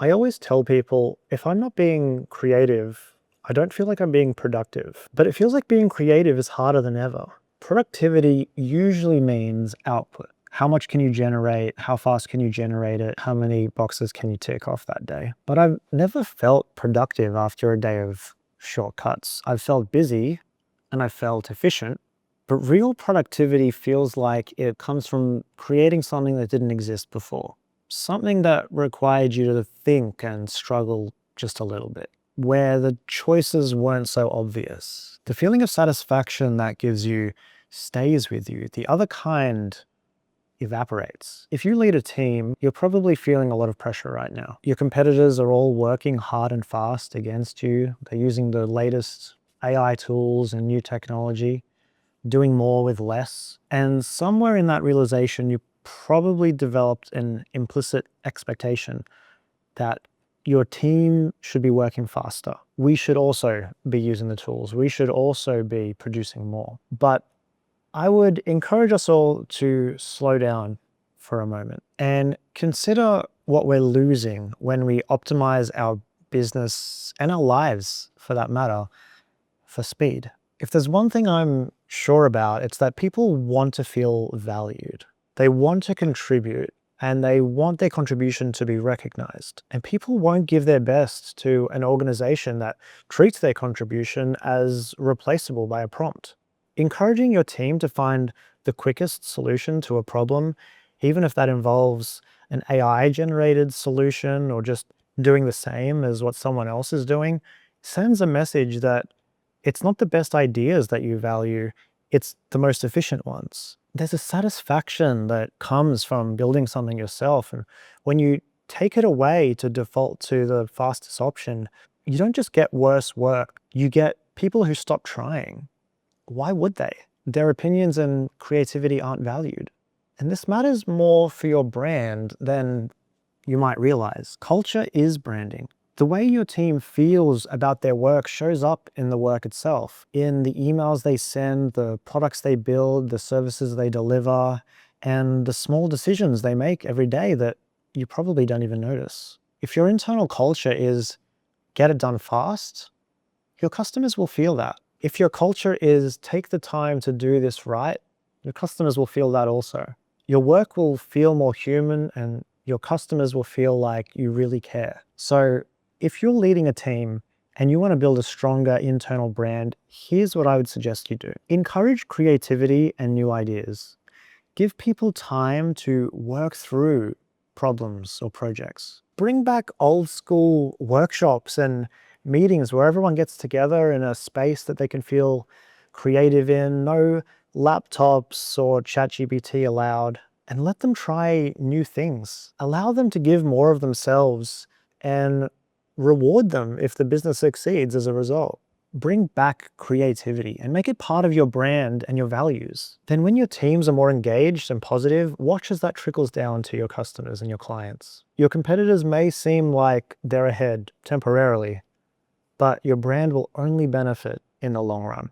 I always tell people if I'm not being creative, I don't feel like I'm being productive. But it feels like being creative is harder than ever. Productivity usually means output. How much can you generate? How fast can you generate it? How many boxes can you tick off that day? But I've never felt productive after a day of shortcuts. I've felt busy and I felt efficient. But real productivity feels like it comes from creating something that didn't exist before. Something that required you to think and struggle just a little bit, where the choices weren't so obvious. The feeling of satisfaction that gives you stays with you. The other kind evaporates. If you lead a team, you're probably feeling a lot of pressure right now. Your competitors are all working hard and fast against you. They're using the latest AI tools and new technology, doing more with less. And somewhere in that realization, you probably developed an implicit expectation that your team should be working faster. We should also be using the tools. We should also be producing more. But I would encourage us all to slow down for a moment and consider what we're losing when we optimize our business and our lives, for that matter, for speed. If there's one thing I'm sure about, it's that people want to feel valued. They want to contribute and they want their contribution to be recognized. And people won't give their best to an organization that treats their contribution as replaceable by a prompt. Encouraging your team to find the quickest solution to a problem, even if that involves an AI-generated solution or just doing the same as what someone else is doing, sends a message that it's not the best ideas that you value, it's the most efficient ones. There's a satisfaction that comes from building something yourself. And when you take it away to default to the fastest option, you don't just get worse work, you get people who stop trying. Why would they? Their opinions and creativity aren't valued. And this matters more for your brand than you might realize. Culture is branding. The way your team feels about their work shows up in the work itself, in the emails they send, the products they build, the services they deliver, and the small decisions they make every day that you probably don't even notice. If your internal culture is get it done fast, your customers will feel that. If your culture is take the time to do this right, your customers will feel that also. Your work will feel more human and your customers will feel like you really care. So if you're leading a team and you want to build a stronger internal brand, here's what I would suggest you do. Encourage creativity and new ideas. Give people time to work through problems or projects. Bring back old school workshops and meetings where everyone gets together in a space that they can feel creative in, no laptops or ChatGPT allowed, and let them try new things. Allow them to give more of themselves and reward them if the business succeeds as a result. Bring back creativity and make it part of your brand and your values. Then when your teams are more engaged and positive, watch as that trickles down to your customers and your clients. Your competitors may seem like they're ahead temporarily, but your brand will only benefit in the long run.